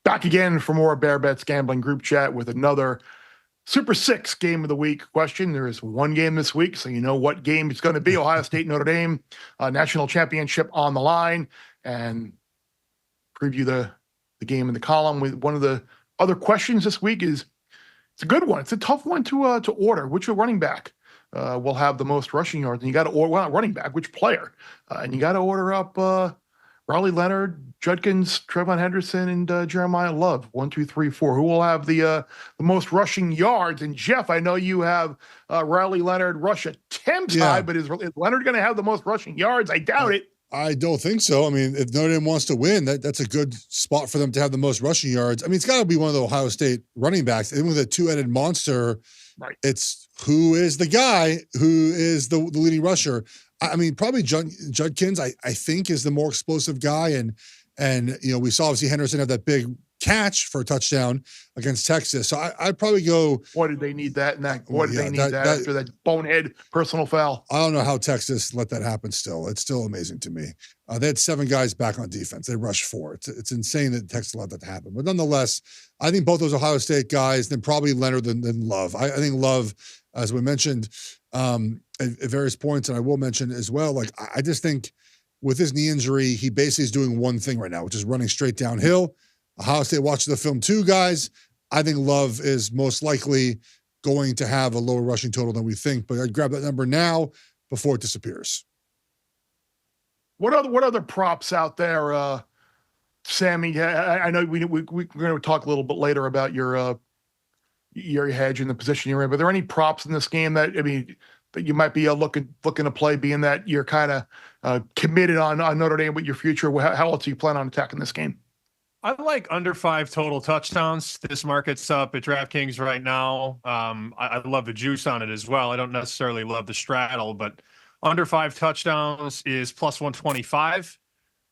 Back again for more Bear Bets Gambling Group Chat with another Super Six Game of the Week question. There is one game this week, so you know what game it's going to be. Ohio State, Notre Dame, national championship on the line, and preview the game in the column. With one of the other questions this week is, it's a good one. It's a tough one to order. Which running back will have the most rushing yards? And you got to order, well, not running back, which player? And you got to order up Riley Leonard, Judkins, Trevon Henderson, and Jeremiah Love. 1, 2, 3, 4. Who will have the most rushing yards? And Jeff, I know you have Riley Leonard rush attempts high, but is Leonard going to have the most rushing yards? I doubt it. I don't think so. I mean, if Notre Dame wants to win, that's a good spot for them to have the most rushing yards. I mean, it's got to be one of the Ohio State running backs. Even with a two-headed monster, right, it's who is the guy who is the leading rusher. I mean, probably Judkins, I think, is the more explosive guy. And you know, we saw obviously Henderson have that big catch for a touchdown against Texas. So I'd probably go. What did they need that? What did they need that after that bonehead personal foul? I don't know how Texas let that happen still. It's still amazing to me. They had 7 guys back on defense. They rushed 4. It's insane that Texas let that happen. But nonetheless, I think both those Ohio State guys, then probably Leonard, then Love. I think Love, as we mentioned at various points, and I will mention as well, like I just think with his knee injury, he basically is doing one thing right now, which is running straight downhill. Ohio State watching the film too, guys. I think Love is most likely going to have a lower rushing total than we think, but I'd grab that number now before it disappears. What other props out there, Sammy? I know we're going to talk a little bit later about your hedge and the position you're in, but are there any props in this game that you might be looking to play, being that you're kind of committed on Notre Dame with your future? How else do you plan on attacking this game? I like under 5 total touchdowns. This market's up at DraftKings right now. I love the juice on it as well. I don't necessarily love the straddle, but under 5 touchdowns is plus 125.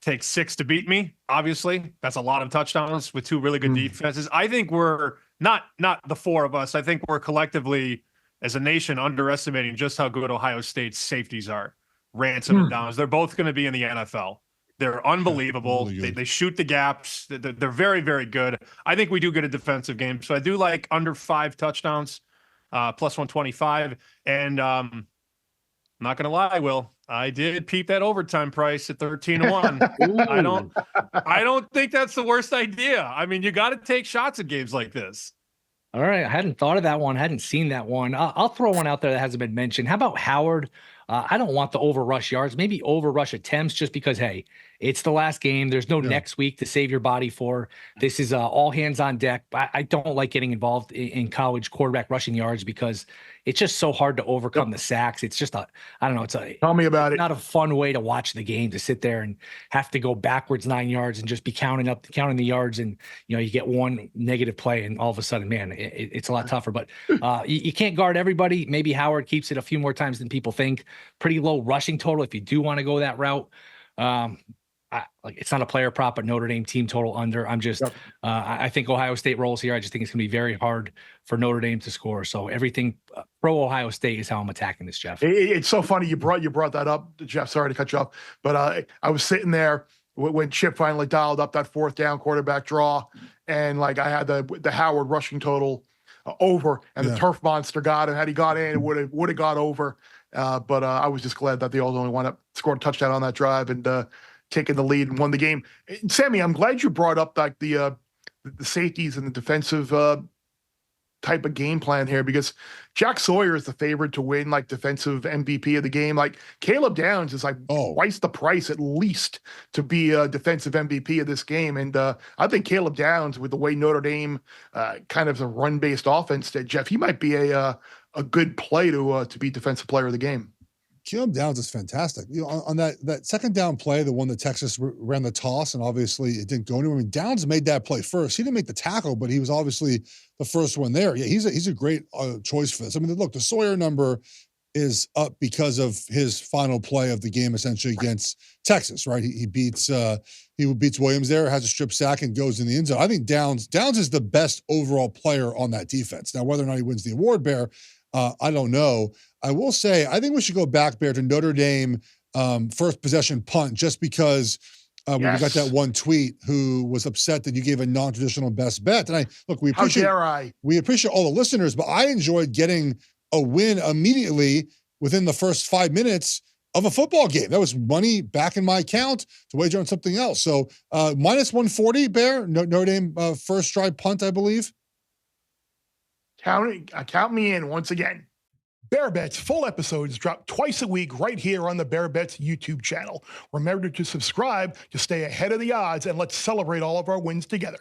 Takes 6 to beat me. Obviously, that's a lot of touchdowns with 2 really good defenses. I think we're not the 4 of us. I think we're collectively as a nation underestimating just how good Ohio State's safeties are. Ransom and Downs. They're both going to be in the NFL. They're unbelievable. Really they shoot the gaps. They're very, very good. I think we do get a defensive game. So I do like under 5 touchdowns, plus 125. And I'm not going to lie, Will. I did peep that overtime price at 13-1. I don't think that's the worst idea. I mean, you got to take shots at games like this. All right. I hadn't thought of that one. Hadn't seen that one. I'll throw one out there that hasn't been mentioned. How about Howard? I don't want the over rush yards, maybe over rush attempts, just because, hey, it's the last game. There's no next week to save your body for. This is all hands on deck. I don't like getting involved in college quarterback rushing yards because it's just so hard to overcome the sacks. It's just I don't know. Tell me about it. Not a fun way to watch the game, to sit there and have to go backwards 9 yards and just be counting the yards. And, you know, you get one negative play and all of a sudden, man, it's a lot tougher, but you can't guard everybody. Maybe Howard keeps it a few more times than people think. Pretty low rushing total if you do want to go that route. It's not a player prop, but Notre Dame team total under. I'm just, I think Ohio State rolls here. I just think it's going to be very hard for Notre Dame to score. So everything pro Ohio State is how I'm attacking this, Jeff. It's so funny you brought that up, Jeff. Sorry to cut you off, but I was sitting there when Chip finally dialed up that 4th down quarterback draw, and like I had the Howard rushing total over, and the turf monster got him. Had he got in, it would have got over. But I was just glad that they all only wound up scoring a touchdown on that drive and taking the lead and won the game. Sammy, I'm glad you brought up like the safeties and the defensive type of game plan here, because Jack Sawyer is the favorite to win like defensive MVP of the game. Like Caleb Downs is like twice the price at least to be a defensive MVP of this game. And I think Caleb Downs, with the way Notre Dame kind of a run-based offense did, Jeff, he might be a good play to be defensive player of the game. Caleb Downs is fantastic. You know, on that second down play, the one that Texas ran the toss, and obviously it didn't go anywhere. I mean, Downs made that play first. He didn't make the tackle, but he was obviously the first one there. Yeah, he's a great choice for this. I mean, look, the Sawyer number is up because of his final play of the game, essentially against Texas, right? He beats Williams there, has a strip sack, and goes in the end zone. I think Downs is the best overall player on that defense. Now, whether or not he wins the award, Bear, I don't know. I will say, I think we should go back, Bear, to Notre Dame first possession punt, just because when we got Yes. that one tweet, who was upset that you gave a non-traditional best bet. And we How dare I? we appreciate all the listeners, but I enjoyed getting a win immediately within the first 5 minutes of a football game. That was money back in my account to wager on something else. So minus 140, Bear, Notre Dame first stride punt, I believe. Count me in once again. Bear Bets full episodes drop twice a week right here on the Bear Bets YouTube channel. Remember to subscribe to stay ahead of the odds, and let's celebrate all of our wins together.